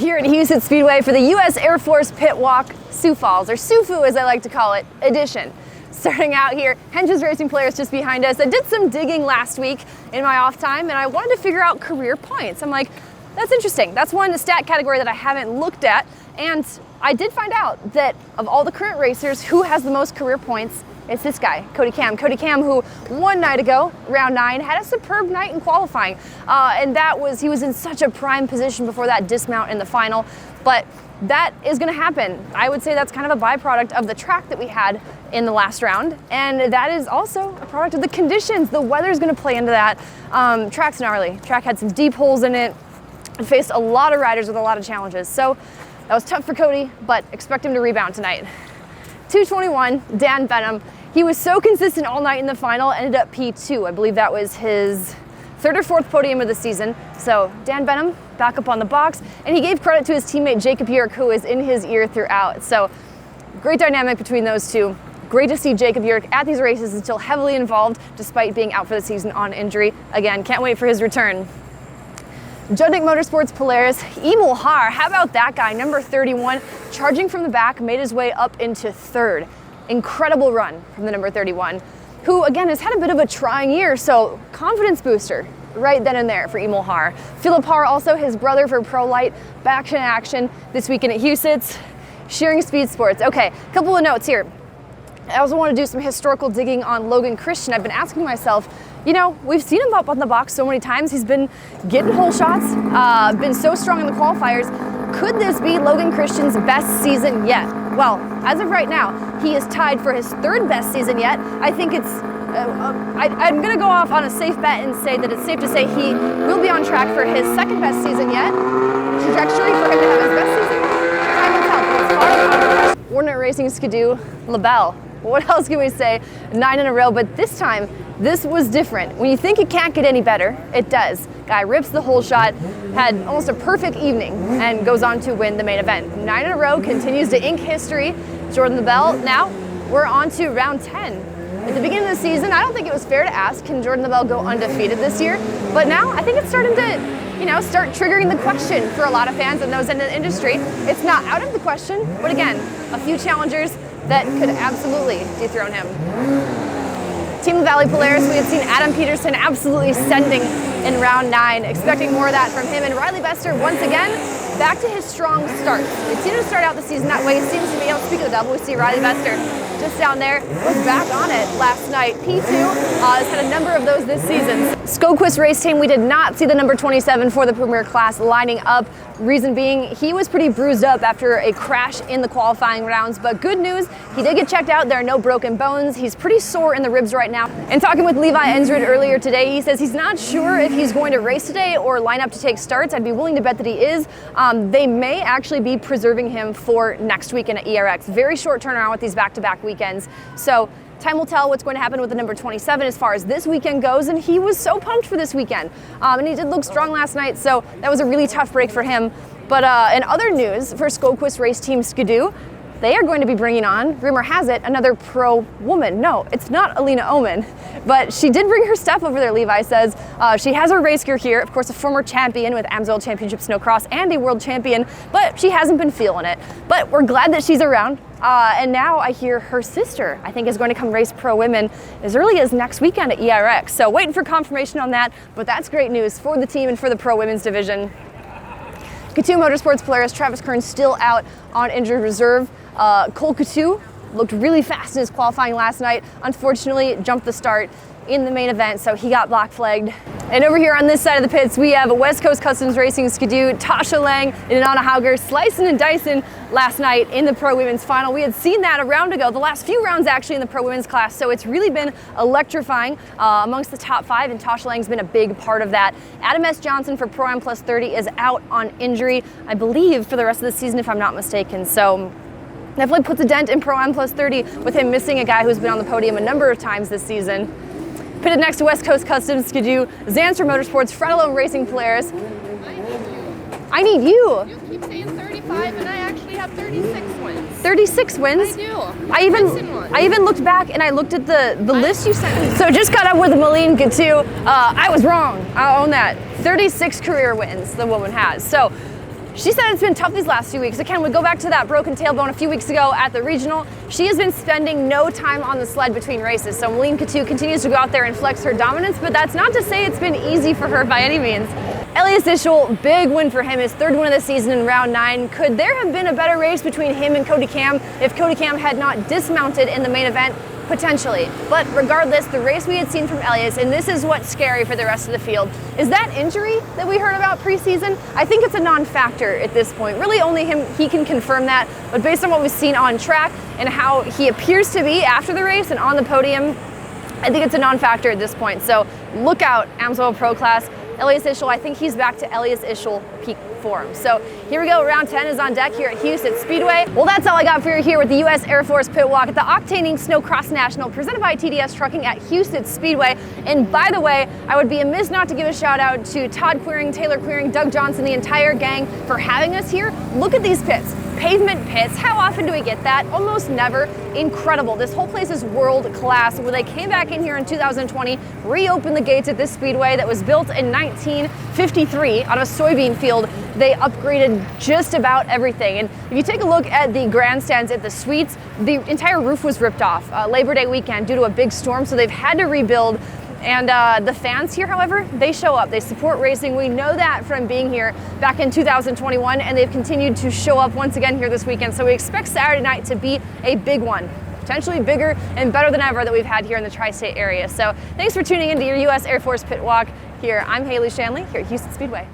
here at Huset Speedway for the U.S. Air Force Pit Walk Sioux Falls, or SUFU as I like to call it, edition. Starting out here, Hensch's Racing Polaris just behind us. I did some digging last week in my off time and I wanted to figure out career points. I'm like, that's interesting. That's one stat category that I haven't looked at, and I did find out that of all the current racers, who has the most career points? It's this guy, Cody Cam. Cody Cam, who one night ago, round 9, had a superb night in qualifying. And he was in such a prime position before that dismount in the final. But that is gonna happen. I would say that's kind of a byproduct of the track that we had in the last round. And that is also a product of the conditions. The weather's gonna play into that. Track's gnarly. Track had some deep holes in it. It faced a lot of riders with a lot of challenges. So that was tough for Cody, but expect him to rebound tonight. 221, Dan Benham. He was so consistent all night in the final, ended up P2. I believe that was his 3rd or 4th podium of the season. So Dan Benham back up on the box, and he gave credit to his teammate Jacob Yerk, who was in his ear throughout. So great dynamic between those two. Great to see Jacob Yerk at these races and still heavily involved despite being out for the season on injury. Again, can't wait for his return. Judnick Motorsports Polaris, Emil Haar, how about that guy, number 31, charging from the back, made his way up into 3rd. Incredible run from the number 31, who again has had a bit of a trying year, so confidence booster right then and there for Emil Haar. Philip Haar, also his brother for Pro Light, back in action this weekend at Huset's, Shearing Speed Sports. Okay, a couple of notes here. I also want to do some historical digging on Logan Christian. I've been asking myself, you know, we've seen him up on the box so many times. He's been getting pole shots, been so strong in the qualifiers. Could this be Logan Christian's best season yet? Well, as of right now, he is tied for his 3rd best season yet. I think it's, I'm gonna go off on a safe bet and say that it's safe to say he will be on track for his 2nd best season yet. Trajectory for him to have his best season, time will tell, but it's far out. Warner Racing Skidoo, LaBelle. What else can we say? 9 in a row, but this time, this was different. When you think it can't get any better, it does. Guy rips the whole shot, had almost a perfect evening, and goes on to win the main event. 9 in a row, continues to ink history. Jordan LaBelle, now we're on to round 10. At the beginning of the season, I don't think it was fair to ask, can Jordan LaBelle go undefeated this year? But now, I think it's starting to, you know, start triggering the question for a lot of fans and those in the industry. It's not out of the question, but again, a few challengers that could absolutely dethrone him. Team Valley Polaris, we had seen Adam Peterson absolutely sending in round 9, expecting more of that from him. And Riley Bester, once again, back to his strong start. We've seen him start out the season that way. It seems to be, speak of the devil, we see Riley Bester just down there, was back on it last night. P2 has had a number of those this season. Skoquist race team, we did not see the number 27 for the Premier class lining up. Reason being, he was pretty bruised up after a crash in the qualifying rounds, but good news, he did get checked out. There are no broken bones. He's pretty sore in the ribs right now. And talking with Levi Ensrid earlier today, he says he's not sure if he's going to race today or line up to take starts. I'd be willing to bet that he is. They may actually be preserving him for next weekend at ERX. Very short turnaround with these back-to-back weekends. So time will tell what's going to happen with the number 27 as far as this weekend goes, and he was so pumped for this weekend. And he did look strong last night, so that was a really tough break for him. But in other news, for Skoquist race team Skidoo, they are going to be bringing on, rumor has it, another pro woman. No, it's not Alina Oman, but she did bring her stuff over there, Levi says. She has her race gear here, of course a former champion with AMSOIL Championship Snowcross and a world champion, but she hasn't been feeling it. But we're glad that she's around. And now I hear her sister, I think, is going to come race pro women as early as next weekend at ERX. So waiting for confirmation on that, but that's great news for the team and for the pro women's division. Coutu Motorsports Polaris, Travis Kern still out on injured reserve. Cole Coutu looked really fast in his qualifying last night. Unfortunately, jumped the start in the main event, so he got black flagged. And over here on this side of the pits, we have a West Coast Customs Racing Skidoo, Tasha Lang and Anna Hauger slicing and dicing last night in the Pro Women's Final. We had seen that a round ago, the last few rounds actually in the Pro Women's class, so it's really been electrifying amongst the top 5, and Tasha Lang's been a big part of that. Adam S. Johnson for Pro-Am Plus 30 is out on injury, I believe, for the rest of the season, if I'm not mistaken. So definitely puts a dent in Pro-Am Plus 30 with him missing a guy who's been on the podium a number of times this season. Pitted next to West Coast Customs Skidoo, Zanster Motorsports, Fredalone Racing Polaris. I need you. You keep saying 35 and I actually have 36 wins. 36 wins? I do. I even looked back and I looked at the list you sent me. So just got up with Malene Coutu. I was wrong. I'll own that. 36 career wins the woman has. So She said it's been tough these last few weeks. Again, we go back to that broken tailbone a few weeks ago at the regional. She has been spending no time on the sled between races. So Malene Coutu continues to go out there and flex her dominance, but that's not to say it's been easy for her by any means. Elias Ischel, big win for him, his third win of the season in round 9. Could there have been a better race between him and Cody Cam if Cody Cam had not dismounted in the main event? Potentially. But regardless, the race we had seen from Elias, and this is what's scary for the rest of the field, is that injury that we heard about preseason. I think it's a non-factor at this point. Really only he can confirm that, but based on what we've seen on track and how he appears to be after the race and on the podium, I think it's a non-factor at this point. So look out, AMSOIL Pro Class. Elias Ischel, I think he's back to Elias Ischel peak form. So here we go, round 10 is on deck here at Huset Speedway. Well, that's all I got for you here with the U.S. Air Force Pit Walk at the Octane Ink Snocross National, presented by TDS Trucking at Huset Speedway. And by the way, I would be amiss not to give a shout out to Todd Queering, Taylor Queering, Doug Johnson, the entire gang for having us here. Look at these pits. Pavement pits. How often do we get that? Almost never. Incredible. This whole place is world class. When they came back in here in 2020, reopened the gates at this speedway that was built in 1953 on a soybean field, they upgraded just about everything. And if you take a look at the grandstands at the suites, the entire roof was ripped off Labor Day weekend due to a big storm, so they've had to rebuild. And the fans here, however, they show up. They support racing. We know that from being here back in 2021, and they've continued to show up once again here this weekend. So we expect Saturday night to be a big one, potentially bigger and better than ever that we've had here in the tri-state area. So thanks for tuning into your U.S. Air Force Pit Walk here. I'm Haley Shanley here at Huset Speedway.